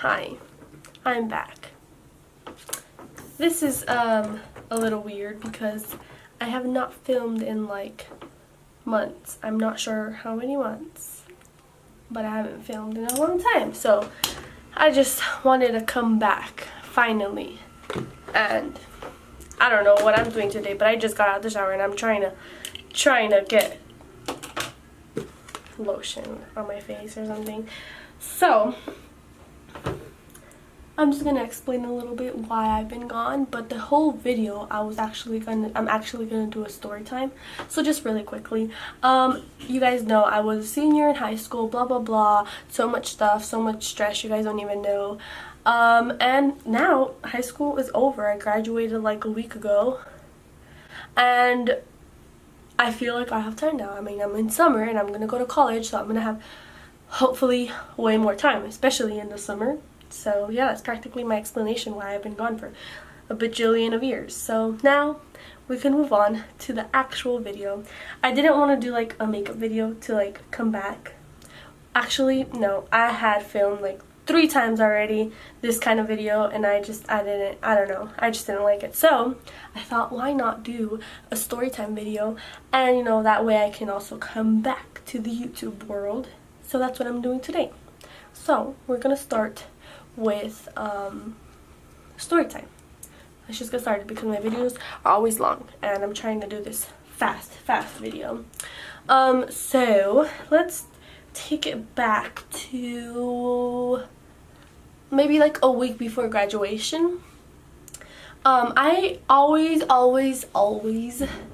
Hi, I'm back. This is a little weird because I have not filmed in like months. I'm not sure how many months, but I haven't filmed in a long time. So I just wanted to come back finally. And I don't know what I'm doing today, but I just got out of the shower and I'm trying to get lotion on my face or something. So I'm just gonna explain a little bit why I've been gone, but the whole video I'm actually gonna do a story time. So just really quickly, you guys know I was a senior in high school, blah blah blah, so much stuff, so much stress, you guys don't even know. And now high school is over. I graduated like a week ago, and I feel like I have time now. I mean, I'm in summer and I'm gonna go to college, so I'm gonna have hopefully way more time, especially in the summer. So yeah, that's practically my explanation why I've been gone for a bajillion of years. So now we can move on to the actual video. I didn't want to do like a makeup video to like come back. Actually, no, I had filmed like 3 times already this kind of video, and I just didn't like it. So I thought, why not do a story time video, and you know, that way I can also come back to the YouTube world. So that's what I'm doing today. So we're gonna start with story time. Let's just get started because my videos are always long and I'm trying to do this fast video. So let's take it back to maybe like a week before graduation. I always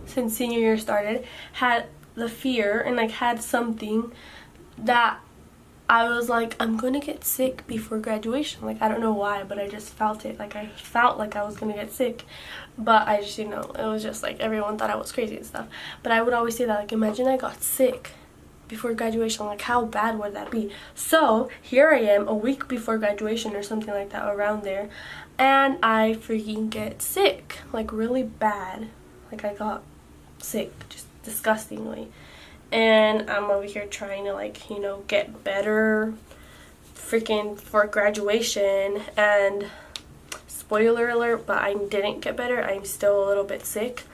since senior year started had the fear and like had something that I was like, I'm gonna get sick before graduation. Like, I don't know why, but I just felt it. Like, I felt like I was gonna get sick, but I just, you know, it was just like everyone thought I was crazy and stuff. But I would always say that, like, imagine I got sick before graduation. Like, how bad would that be? So here I am a week before graduation or something like that, around there, and I freaking get sick, like really bad. Like, I got sick just disgustingly. And I'm over here trying to, like, you know, get better freaking for graduation. And spoiler alert, but I didn't get better. I'm still a little bit sick.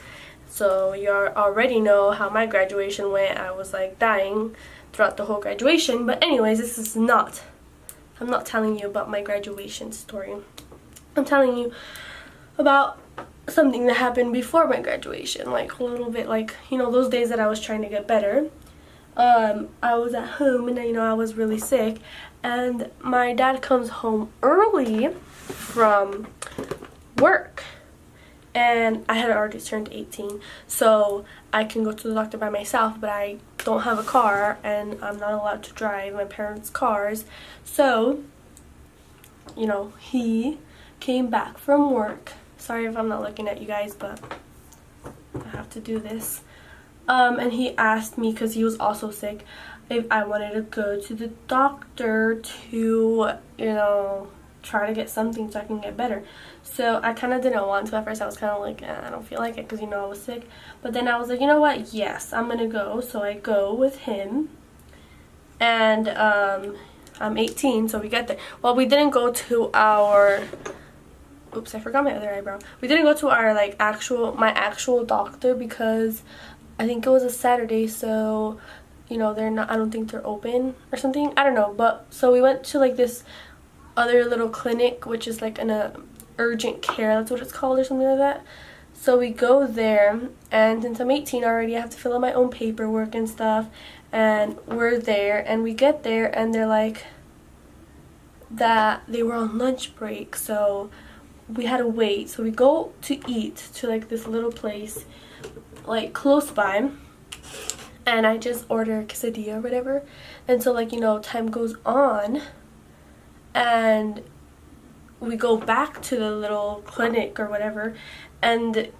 So you already know how my graduation went. I was like dying throughout the whole graduation. But anyways, I'm not telling you about my graduation story. I'm telling you about something that happened before my graduation, like a little bit, like, you know, those days that I was trying to get better. I was at home and, you know, I was really sick, and my dad comes home early from work, and I had already turned 18, so I can go to the doctor by myself, but I don't have a car and I'm not allowed to drive my parents' cars. So, you know, he came back from work. Sorry if I'm not looking at you guys, but I have to do this. And he asked me, because he was also sick, if I wanted to go to the doctor to, you know, try to get something so I can get better. So I kind of didn't want to at first. I was kind of like, I don't feel like it, because, you know, I was sick. But then I was like, you know what, yes, I'm going to go. So I go with him. And I'm 18, so we get there. Well, we didn't go to our... Oops, I forgot my other eyebrow. We didn't go to our like my actual doctor because I think it was a Saturday, so you know, I don't think they're open or something. I don't know, but so we went to like this other little clinic, which is like an urgent care, that's what it's called, or something like that. So we go there, and since I'm 18 already, I have to fill out my own paperwork and stuff, and we're there, and we get there, and they're like that they were on lunch break, so we had to wait. So we go to eat to like this little place like close by, and I just order a quesadilla or whatever. And so, like, you know, time goes on and we go back to the little clinic or whatever, and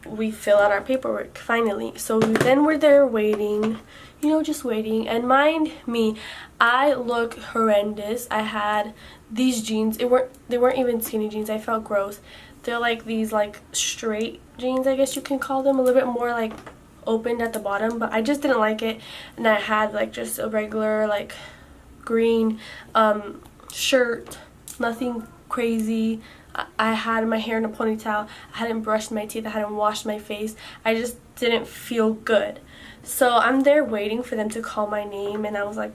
we fill out our paperwork finally. So then we're there waiting, you know, just waiting. And mind me, I look horrendous. I had these jeans. They weren't even skinny jeans. I felt gross. They're like these like straight jeans, I guess you can call them, a little bit more like opened at the bottom, but I just didn't like it. And I had like just a regular like green shirt nothing crazy. I had my hair in a ponytail. I hadn't brushed my teeth. I hadn't washed my face. I just didn't feel good. So I'm there waiting for them to call my name, and I was like,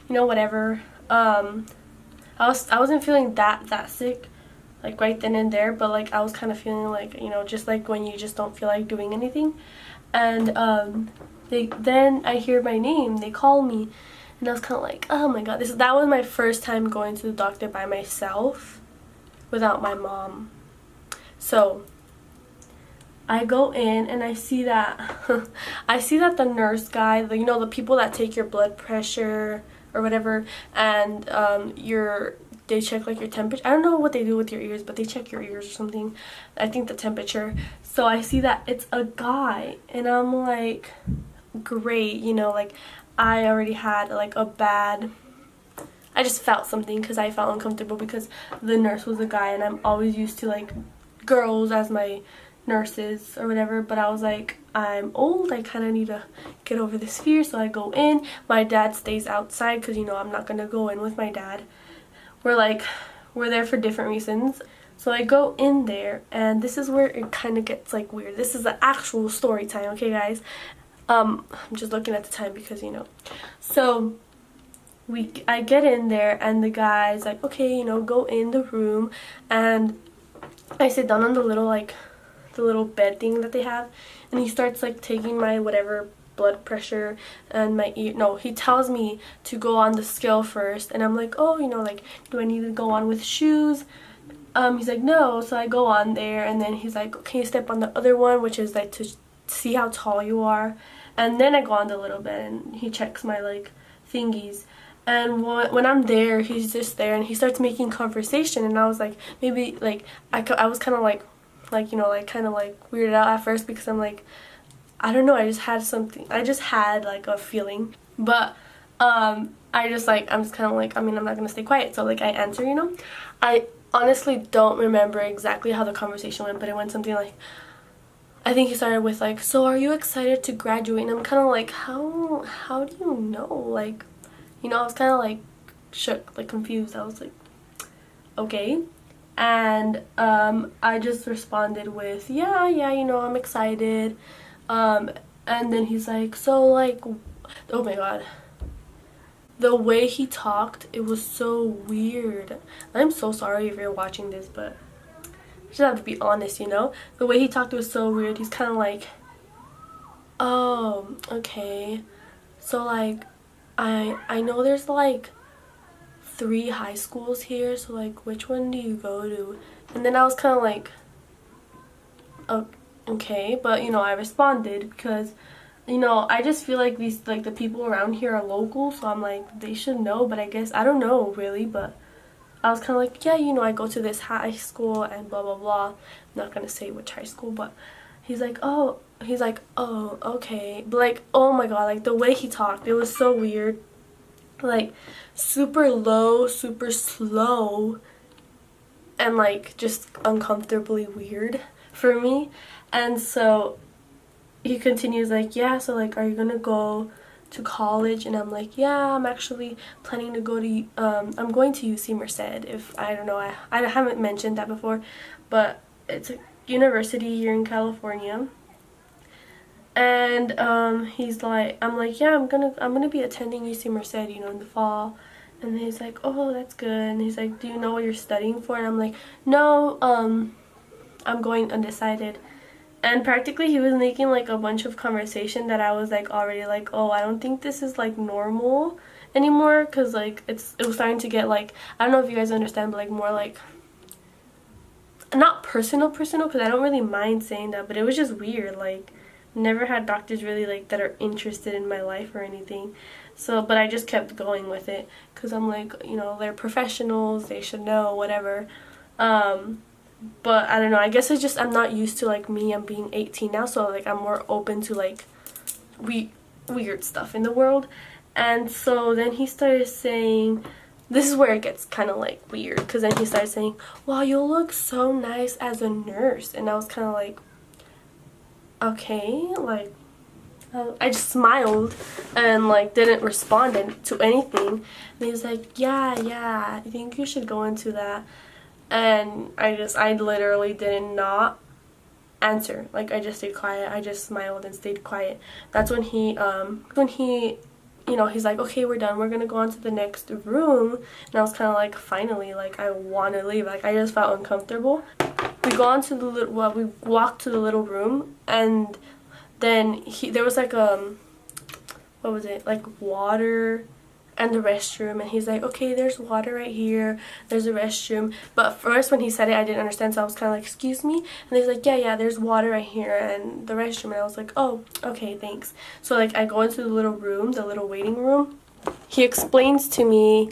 you know, whatever. I wasn't feeling that sick, like right then and there, but like I was kind of feeling like, you know, just like when you just don't feel like doing anything. And then I hear my name. They call me, and I was kind of like, oh my god, that was my first time going to the doctor by myself without my mom. So I go in and I see that the nurse guy, you know, the people that take your blood pressure or whatever, and they check like your temperature. I don't know what they do with your ears, but they check your ears or something. I think the temperature. So I see that it's a guy, and I'm like, great, you know, like I already had like I just felt something because I felt uncomfortable because the nurse was a guy, and I'm always used to like girls as my nurses or whatever. But I was like, I'm old, I kind of need to get over this fear. So I go in. My dad stays outside because, you know, I'm not gonna go in with my dad. We're there for different reasons. So I go in there, and this is where it kind of gets like weird. This is the actual story time, okay guys? I'm just looking at the time because, you know. So I get in there, and the guy's like, okay, you know, go in the room. And I sit down on the little bed thing that they have, and he starts like taking my whatever blood pressure and my ear. No, he tells me to go on the scale first, and I'm like, oh, you know, like, do I need to go on with shoes? He's like, no. So I go on there, and then he's like, can you step on the other one, which is like to see how tall you are. And then I go on the little bed, and he checks my like thingies. And when I'm there, he's just there, and he starts making conversation, and I was like, maybe like I was kind of like you know, like kind of like weirded out at first because I'm like, I don't know, I just had like a feeling. But I'm just kind of like, I mean, I'm not gonna stay quiet, so like I answer, you know. I honestly don't remember exactly how the conversation went, but it went something like, I think he started with like, so are you excited to graduate? And I'm kind of like, how do you know? Like, you know, I was kind of like shook, like confused. I was like, okay. And I just responded with, yeah, you know, I'm excited. And then he's like, so like, oh my god, the way he talked, it was so weird. I'm so sorry if you're watching this, but I just have to be honest, you know. The way he talked was so weird. He's kind of like, oh, okay, so like I know there's like 3 high schools here, so like which one do you go to? And then I was kind of like, oh, okay. But you know, I responded because, you know, I just feel like these, like the people around here are local, so I'm like, they should know. But I guess I don't know really. But I was kind of like, yeah, you know, I go to this high school and blah blah blah. I'm not gonna say which high school, but he's like, oh, okay. But like, oh my god, like the way he talked, it was so weird. Like super low, super slow, and like just uncomfortably weird for me. And so he continues like, yeah, so like, are you gonna go to college? And I'm like, yeah, I'm actually planning to go to I'm going to UC Merced. If I don't know, I haven't mentioned that before, but it's a university here in California. And he's like, I'm like, yeah, I'm gonna be attending UC Merced, you know, in the fall. And he's like, oh, that's good. And he's like, do you know what you're studying for? And I'm like, no, I'm going undecided. And practically he was making like a bunch of conversation that I was like already like, oh, I don't think this is like normal anymore, because like it was starting to get like, I don't know if you guys understand, but like more like not personal because I don't really mind saying that, but it was just weird. Like, never had doctors really like that are interested in my life or anything. So, but I just kept going with it because I'm like, you know, they're professionals, they should know, whatever. But I don't know, I guess it's just I'm not used to like me. I'm being 18 now, so like I'm more open to like weird stuff in the world. And so then he started saying, this is where it gets kind of like weird, because then he started saying, wow, you'll look so nice as a nurse. And I was kind of like, okay, like I just smiled and like didn't respond to anything. And he was like, yeah, I think you should go into that. And I literally did not answer. Like, I just stayed quiet. I just smiled and stayed quiet. That's when he you know, he's like, okay, we're done, we're gonna go on to the next room. And I was kind of like, finally, like, I want to leave. Like, I just felt uncomfortable. We go on to the little, well, we walked to the little room, and then there was like what was it, like water and the restroom, and he's like, okay, there's water right here, there's a restroom. But first when he said it, I didn't understand, so I was kind of like, excuse me? And he's like, yeah, there's water right here and the restroom. And I was like, oh, okay, thanks. So like, I go into the little room, the little waiting room. He explains to me,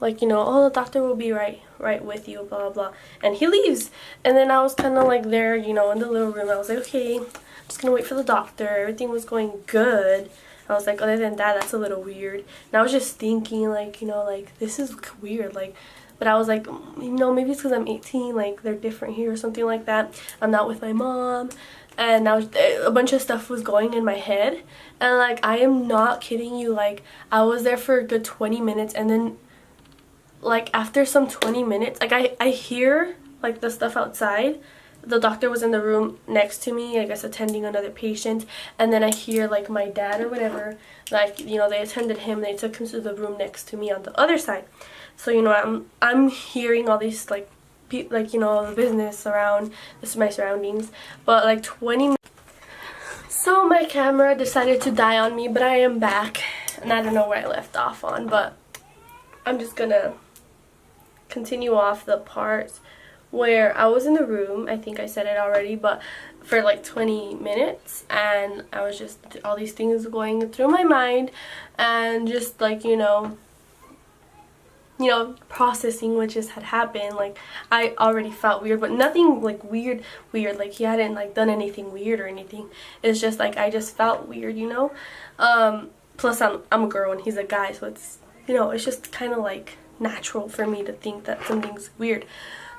like, you know, oh, the doctor will be right with you, blah blah blah, and he leaves. And then I was kind of like there, you know, in the little room. I was like, okay, I'm just gonna wait for the doctor. Everything was going good. I was like, other than that, that's a little weird. And I was just thinking, like, you know, like, this is weird, like, but I was like, you know, maybe it's because I'm 18, like, they're different here or something like that. I'm not with my mom. And a bunch of stuff was going in my head. And, like, I am not kidding you, like, I was there for a good 20 minutes, and then, like, after some 20 minutes, like, I hear, like, the stuff outside. The doctor was in the room next to me, I guess attending another patient, and then I hear like my dad or whatever, like, you know, they attended him, they took him to the room next to me on the other side. So, you know, I'm hearing all these like you know, the business around my surroundings. But like 20 minutes, so my camera decided to die on me, but I am back, and I don't know where I left off on, but I'm just gonna continue off the parts where I was in the room. I think I said it already, but for like 20 minutes, and I was just, all these things going through my mind, and just like, you know, processing what just had happened. Like, I already felt weird, but nothing like weird, like he hadn't like done anything weird or anything. It's just like, I just felt weird, you know. Plus I'm a girl and he's a guy, so it's, you know, it's just kind of like natural for me to think that something's weird.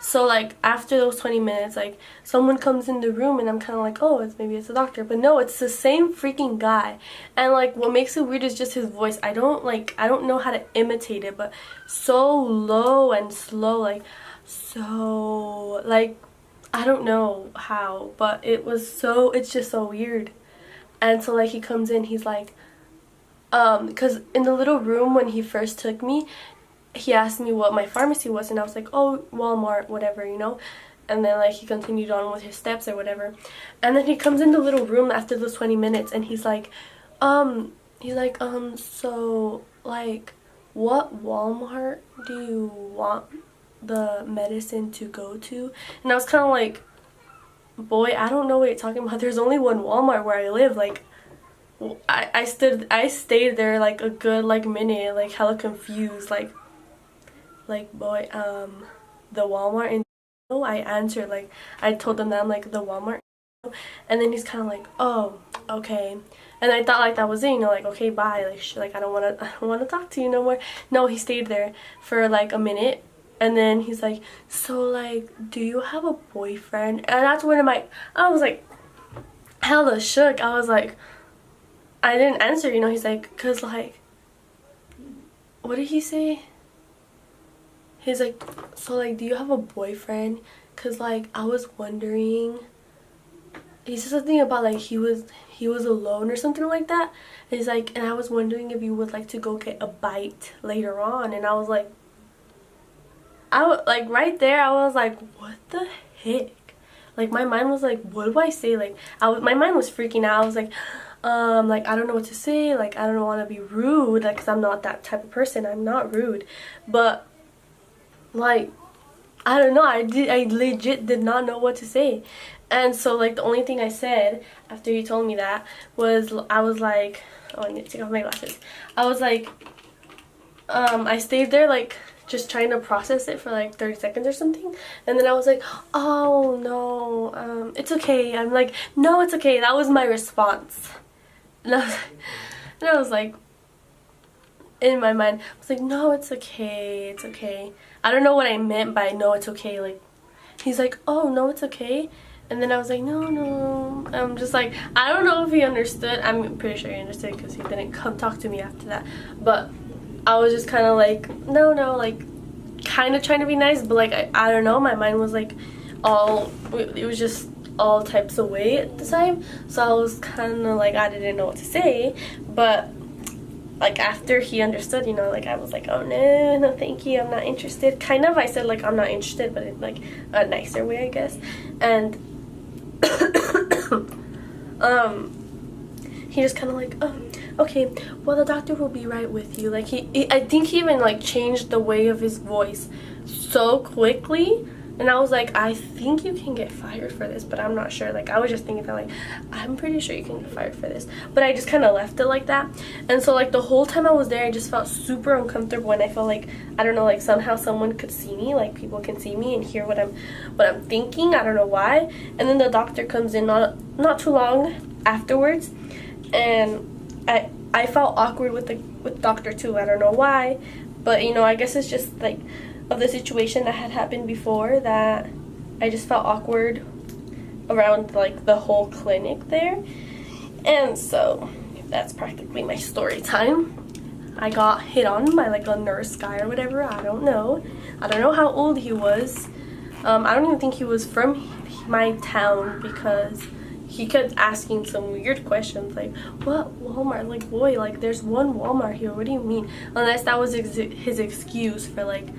So like, after those 20 minutes, like, someone comes in the room and I'm kind of like, oh, maybe it's a doctor. But no, it's the same freaking guy. And like, what makes it weird is just his voice. I don't know how to imitate it, but so low and slow, like, so, like, I don't know how, but it's just so weird. And so like, he comes in, he's like, because in the little room when he first took me, he asked me what my pharmacy was, and I was like, oh, Walmart, whatever, you know. And then like, he continued on with his steps or whatever, and then he comes in the little room after those 20 minutes, and he's like, so like, what Walmart do you want the medicine to go to? And I was kind of like, boy, I don't know what you're talking about. There's only one Walmart where I live. Like, I stayed there like a good like minute, like hella confused, like boy, the Walmart in, I answered, like, I told them that I'm like, the Walmart, and then he's kind of like, oh, okay. And I thought like that was it, you know, like, okay, bye, like, I don't want to talk to you no more. No, he stayed there for like a minute, and then he's like, so like, do you have a boyfriend? And that's when I was like hella shook. I was like, I didn't answer, you know. He's like, cause like, what did he say? He's like, so like, do you have a boyfriend? Cause like, I was wondering. He said something about like, he was alone or something like that. And he's like, and I was wondering if you would like to go get a bite later on. And I was like, like right there, I was like, what the heck? Like, my mind was like, what do I say? Like, my mind was freaking out. I was like, I don't know what to say. Like, I don't want to be rude, like, cause I'm not that type of person. I'm not rude, but like, I don't know, I legit did not know what to say. And so like, the only thing I said after he told me that was, I was like, oh, I need to take off my glasses. I was like, I stayed there like just trying to process it for like 30 seconds or something, and then I was like, oh no, it's okay. I'm like, no, it's okay. That was my response. And I was like, in my mind, I was like, no, it's okay, it's okay. I don't know what I meant by no, it's okay. Like, he's like, oh, no, it's okay. And then I was like, no. I'm just like, I don't know if he understood. I'm pretty sure he understood because he didn't come talk to me after that. But I was just kind of like, no, like, kind of trying to be nice. But like, I don't know. My mind was like it was just all types of way at the time. So I was kind of like, I didn't know what to say. But like after he understood, you know, like I was like, oh no, thank you, I'm not interested. Kind of, I said like I'm not interested, but in like a nicer way, I guess. And he just kind of like, oh, okay, well the doctor will be right with you. Like I think he even like changed the way of his voice so quickly. And I was like, I think you can get fired for this, but I'm not sure. Like, I was just thinking that, like, I'm pretty sure you can get fired for this. But I just kind of left it like that. And so, like, the whole time I was there, I just felt super uncomfortable. And I felt like, I don't know, like, somehow someone could see me. Like, people can see me and hear what I'm thinking. I don't know why. And then the doctor comes in not too long afterwards. And I felt awkward with the doctor, too. I don't know why. But, you know, I guess it's just, like, of the situation that had happened before, that I just felt awkward around like the whole clinic there. And so that's practically my story time. I got hit on by like a nurse guy or whatever. I don't know how old he was. I don't even think he was from my town, because he kept asking some weird questions like, what Walmart? Like, boy, like there's one Walmart here, what do you mean? Unless that was his excuse for like,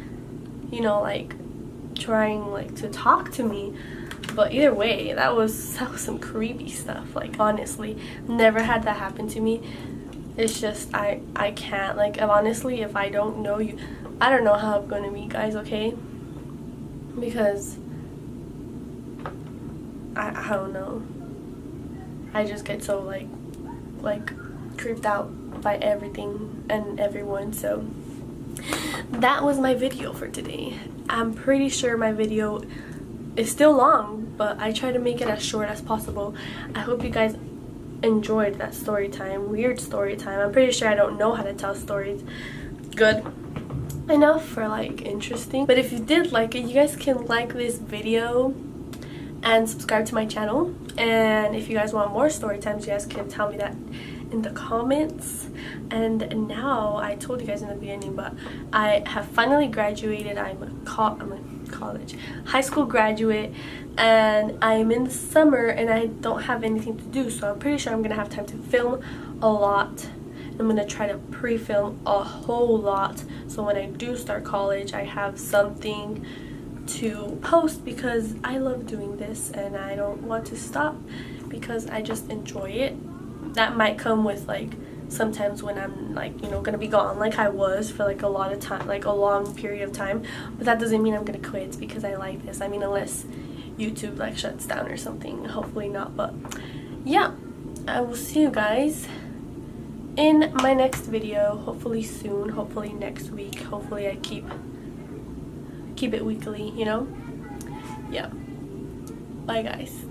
you know, like trying like to talk to me. But either way, that was some creepy stuff. Like, honestly, never had that happen to me. It's just I can't, like, honestly, if I don't know you, I don't know how I'm gonna meet guys, okay? Because I don't know, I just get so like creeped out by everything and everyone. So that was my video for today. I'm pretty sure my video is still long, but I try to make it as short as possible. I hope you guys enjoyed that story time, weird story time. I'm pretty sure I don't know how to tell stories good enough for like interesting. But if you did like it, you guys can like this video and subscribe to my channel. And if you guys want more story times, you guys can tell me that in the comments. And now, I told you guys in the beginning, but I have finally graduated. I'm a college high school graduate, and I'm in the summer and I don't have anything to do, so I'm pretty sure I'm gonna have time to film a lot. I'm gonna try to pre-film a whole lot, so when I do start college I have something to post, because I love doing this and I don't want to stop because I just enjoy it. That might come with like sometimes when I'm like, you know, gonna be gone like I was for like a lot of time, like a long period of time, but that doesn't mean I'm gonna quit. It's because I like this. I mean, unless YouTube like shuts down or something, hopefully not. But yeah, I will see you guys in my next video, hopefully soon, hopefully next week. Hopefully I keep it weekly, you know. Yeah, bye guys.